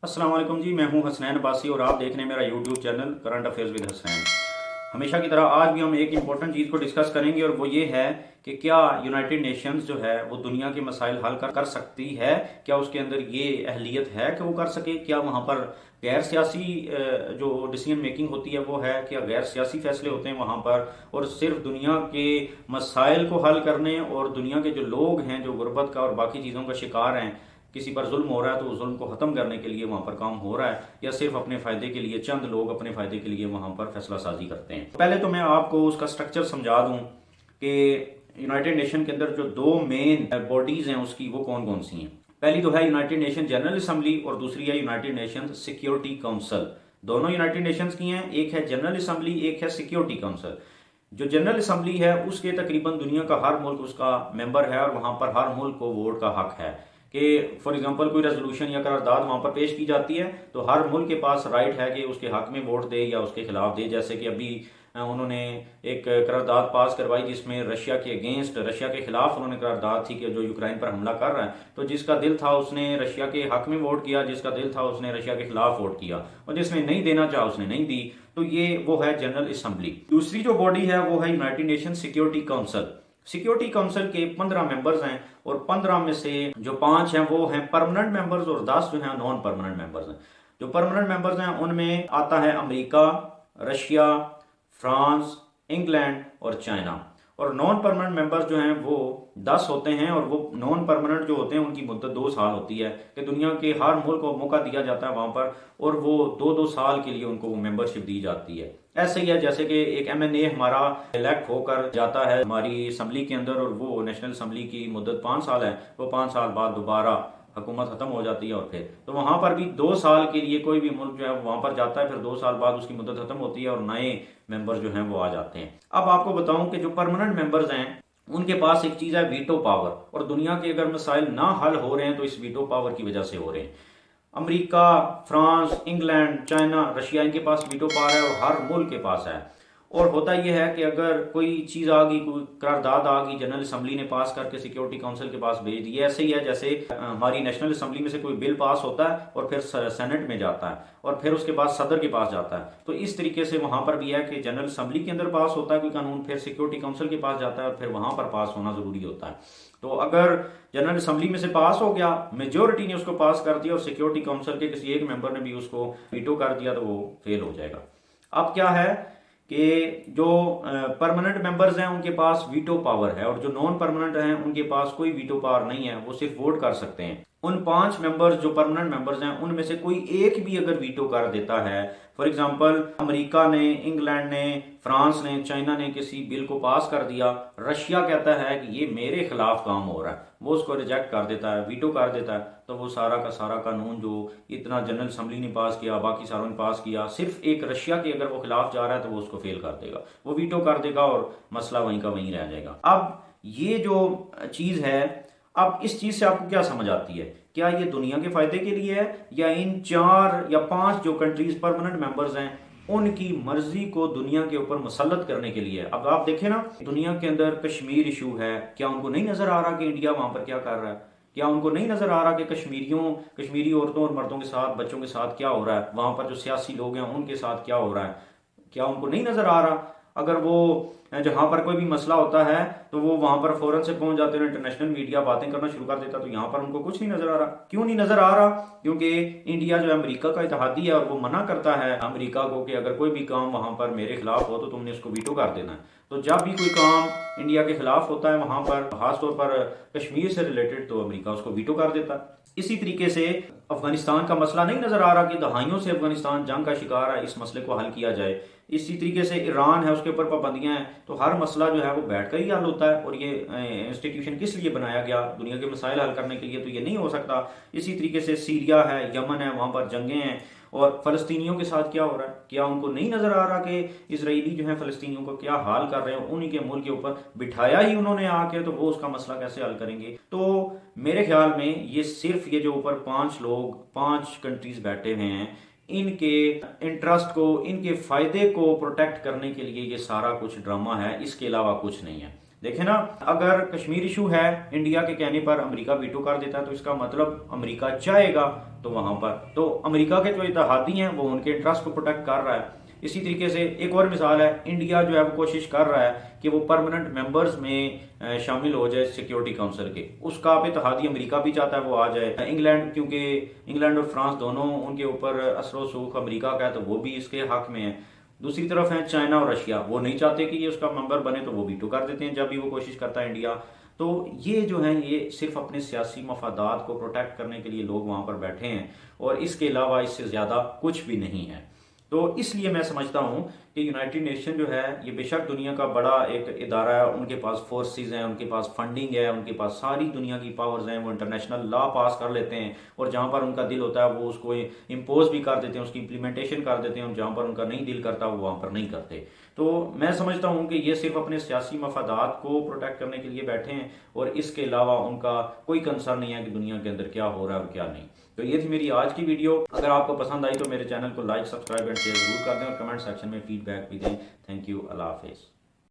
अस्सलाम वालेकुम जी, मैं हूं हसनैन अब्बासी और आप देख रहे हैं मेरा YouTube channel current affairs with Hasnain. हमेशा की तरह आज भी हम एक इम्पोर्टेंट चीज़ को डिस्कस करेंगे और वो ये है कि क्या यूनाइटेड नेशंस जो है वो दुनिया के मसाइल हल कर सकती है। क्या उसके अंदर ये अहलियत है कि वो कर सके। क्या वहाँ पर गैर सियासी जो डिसीजन मेकिंग होती है वो है। क्या गैर सियासी फैसले होते हैं वहाँ पर, और सिर्फ दुनिया के मसाइल को हल करने और दुनिया के जो लोग हैं जो गुर्बत का और बाकी चीज़ों का शिकार हैं, किसी पर जुल्म हो रहा है तो उस जुल्म को ख़त्म करने के लिए वहाँ पर काम हो रहा है, या सिर्फ अपने फ़ायदे के लिए चंद लोग अपने फ़ायदे के लिए वहाँ पर फैसला साजी करते हैं। पहले तो मैं आपको उसका स्ट्रक्चर समझा दूँ कि यूनाइटेड नेशन के अंदर जो दो मेन बॉडीज़ हैं उसकी वो कौन कौन सी हैं। पहली तो है यूनाइटेड नेशन जनरल असम्बली और दूसरी है यूनाइटेड नेशन सिक्योरिटी काउंसिल। दोनों यूनाइटेड नेशंस की हैं, एक है जनरल असम्बली, एक है सिक्योरिटी काउंसिल। जो जनरल असम्बली है उसके तकरीबन दुनिया का हर मुल्क उसका मेंबर है और वहाँ पर हर मुल्क को वोट का हक है कि फॉर एग्जांपल कोई रेजोल्यूशन या करारदाद वहाँ पर पेश की जाती है तो हर मुल्क के पास राइट है कि उसके हक में वोट दे या उसके खिलाफ दे। जैसे कि अभी उन्होंने एक करारदाद पास करवाई जिसमें रशिया के अगेंस्ट, रशिया के खिलाफ उन्होंने करारदाद थी कि जो यूक्रेन पर हमला कर रहा है, तो जिसका दिल था उसने रशिया के हक में वोट किया, जिसका दिल था उसने रशिया के खिलाफ वोट किया, और जिसने नहीं देना चाहा उसने नहीं दी। तो ये वो है जनरल असम्बली। दूसरी जो बॉडी है वो है United nation security council. Security council के 15 मेंबर्स हैं और 15 में से जो 5 हैं वो हैं परमानेंट मेंबर्स और 10 जो हैं नॉन परमानेंट मेंबर्स हैं। जो परमानेंट मेंबर्स हैं उनमें आता है अमेरिका, रशिया, फ्रांस, इंग्लैंड और चाइना। और नॉन परमानेंट मेंबर्स जो हैं वो 10 होते हैं और वो नॉन परमानेंट जो होते हैं उनकी मुद्दत 2 साल होती है कि दुनिया के हर मुल्क को मौका दिया जाता है वहाँ पर, और वो 2-2 साल के लिए उनको मेंबरशिप दी जाती है। ऐसे ही है जैसे कि एक MNA हमारा इलेक्ट होकर जाता है हमारी असम्बली के अंदर और वो नेशनल असम्बली की मुद्दत 5 साल है, वो 5 साल बाद दोबारा हुकूमत खत्म हो जाती है और फिर तो वहां पर भी 2 साल के लिए कोई भी मुल्क जो है वहां पर जाता है, फिर 2 साल बाद उसकी मुद्दत खत्म होती है और नए मेंबर जो हैं वो आ जाते हैं। अब आपको बताऊं कि जो परमानेंट मेंबर्स हैं उनके पास एक चीज है वीटो पावर, और दुनिया के अगर मसाइल ना हल हो रहे हैं तो इस वीटो पावर की वजह से हो रहे हैं। America, France, England, China, Russia, इनके पास वीटो पावर है और हर मुल्क के पास है। और होता यह है कि अगर कोई चीज़ आ गई, कोई करारदाद आ गई, जनरल असम्बली ने पास करके सिक्योरिटी काउंसिल के पास भेज दी। ऐसे ही है जैसे हमारी नेशनल असम्बली में से कोई बिल पास होता है और फिर सेनेट में जाता है और फिर उसके बाद सदर के पास जाता है, तो इस तरीके से वहां पर भी है कि जनरल असम्बली के अंदर पास होता है कोई कानून, फिर सिक्योरिटी काउंसिल के पास जाता है और फिर वहां पर पास होना जरूरी होता है। तो अगर जनरल असम्बली में से पास हो गया, मेजोरिटी ने उसको पास कर दिया और सिक्योरिटी काउंसिल के किसी एक मेंबर ने भी उसको वीटो कर दिया तो वो फेल हो जाएगा। अब क्या है कि जो परमानेंट मेंबर्स हैं उनके पास वीटो पावर है और जो नॉन परमानेंट हैं उनके पास कोई वीटो पावर नहीं है, वो सिर्फ वोट कर सकते हैं। उन 5 मेंबर्स जो परमानेंट मेंबर्स हैं उनमें से कोई एक भी अगर वीटो कर देता है, फॉर एग्जांपल अमेरिका ने, इंग्लैंड ने, फ्रांस ने, चाइना ने किसी बिल को पास कर दिया, रशिया कहता है कि ये मेरे खिलाफ काम हो रहा है, वो उसको रिजेक्ट कर देता है, वीटो कर देता है, तो वो सारा का सारा कानून जो इतना जनरल असम्बली ने पास किया, बाकी सारों ने पास किया, सिर्फ एक रशिया के अगर वो खिलाफ जा रहा है तो वो उसको फेल कर देगा, वो वीटो कर देगा और मसला वहीं का वहीं रह जाएगा। अब ये जो चीज़ है, अब इस चीज से आपको क्या समझ आती है? क्या ये दुनिया के फायदे के लिए है या इन 4 या 5 जो कंट्रीज परमानेंट मेंबर्स हैं उनकी मर्जी को दुनिया के ऊपर मुसल्लत करने के लिए? अब आप देखें ना, दुनिया के अंदर कश्मीर इशू है, क्या उनको नहीं नजर आ रहा कि इंडिया वहां पर क्या कर रहा है? क्या उनको नहीं नजर आ रहा कि कश्मीरी औरतों और मर्दों के साथ, बच्चों के साथ क्या हो रहा है, वहां पर जो सियासी लोग हैं उनके साथ क्या हो रहा है? क्या उनको नहीं नजर आ रहा? अगर वो जहां पर कोई भी मसला होता है तो वो वहां पर फौरन से पहुंच जाते हैं, इंटरनेशनल मीडिया बातें करना शुरू कर देता, तो यहाँ पर उनको कुछ नहीं नजर आ रहा। क्यों नहीं नजर आ रहा? क्योंकि इंडिया जो है अमेरिका का इत्तेहादी है और वो मना करता है अमेरिका को कि अगर कोई भी काम वहां पर मेरे खिलाफ हो तो तुमने उसको वीटो कर देना है। तो जब भी कोई काम इंडिया के खिलाफ होता है वहां पर, खासतौर पर कश्मीर से रिलेटेड, तो अमेरिका उसको वीटो कर देता है। इसी तरीके से अफगानिस्तान का मसला नहीं नजर आ रहा कि दहाइयों से अफगानिस्तान जंग का शिकार है, इस मसले को हल किया जाए। इसी तरीके से ईरान है, उसके ऊपर पाबंदियां हैं, तो हर मसला जो है वो बैठकर ही हल होता है। और ये इंस्टीट्यूशन किस लिए बनाया गया? दुनिया के मसाइल हल करने के लिए, तो ये नहीं हो सकता। इसी तरीके से सीरिया है, यमन है, वहां पर जंगें हैं, और फलस्तीनियों के साथ क्या हो रहा है? क्या उनको नहीं नजर आ रहा कि इसराइली जो है फलस्तीनियों को क्या हाल कर रहे हैं? उन्हीं के मुल्क के ऊपर बिठाया ही उन्होंने आके, तो वो उसका मसला कैसे हल करेंगे? तो मेरे ख्याल में ये सिर्फ ये जो ऊपर 5 लोग, 5 कंट्रीज बैठे हुए हैं, इनके इंटरेस्ट को, इनके फायदे को प्रोटेक्ट करने के लिए ये सारा कुछ ड्रामा है, इसके अलावा कुछ नहीं है। देखे ना, अगर कश्मीर इशू है, इंडिया के कहने पर अमेरिका वीटो कर देता है, तो इसका मतलब अमेरिका चाहेगा तो वहां पर, तो अमेरिका के जो इत्तेहादी हैं वो उनके इंटरेस्ट को प्रोटेक्ट कर रहा है। इसी तरीके से एक और मिसाल है, इंडिया जो है वो कोशिश कर रहा है कि वो परमानेंट मेंबर्स में शामिल हो जाए सिक्योरिटी काउंसिल के। उसका आप इत्तेहादी अमेरिका भी चाहता है वो आ जाए। इंग्लैंड, क्योंकि इंग्लैंड और फ्रांस दोनों उनके ऊपर असर सूख अमेरिका का है, तो वो भी इसके हक में है। दूसरी तरफ है चाइना और रशिया, वो नहीं चाहते कि ये उसका मेंबर बने, तो वो वीटो कर देते हैं जब भी वो कोशिश करता है इंडिया। तो ये जो है ये सिर्फ अपने सियासी मफादात को प्रोटेक्ट करने के लिए लोग वहां पर बैठे हैं, और इसके अलावा इससे ज्यादा कुछ भी नहीं है। तो इसलिए मैं समझता हूं कि यूनाइटेड नेशन जो है ये बेशक दुनिया का बड़ा एक इदारा है, उनके पास फोर्सेस हैं, उनके पास फंडिंग है, उनके पास सारी दुनिया की पावर्स हैं, वो इंटरनेशनल लॉ पास कर लेते हैं, और जहां पर उनका दिल होता है वो उसको इम्पोज भी कर देते हैं, उसकी इम्प्लीमेंटेशन कर देते हैं, और जहां पर उनका नहीं दिल करता वो वहां पर नहीं करते। तो मैं समझता हूं कि ये सिर्फ अपने सियासी मफादात को प्रोटेक्ट करने के लिए बैठे हैं, और इसके अलावा उनका कोई कंसर्न नहीं है कि दुनिया के अंदर क्या हो रहा है और क्या नहीं। तो ये थी मेरी आज की वीडियो। अगर आपको पसंद आई तो मेरे चैनल को लाइक, सब्सक्राइब एंड शेयर जरूर कर दें, और कमेंट सेक्शन में फीडबैक भी दें। थैंक यू, अल्लाह हाफिज़।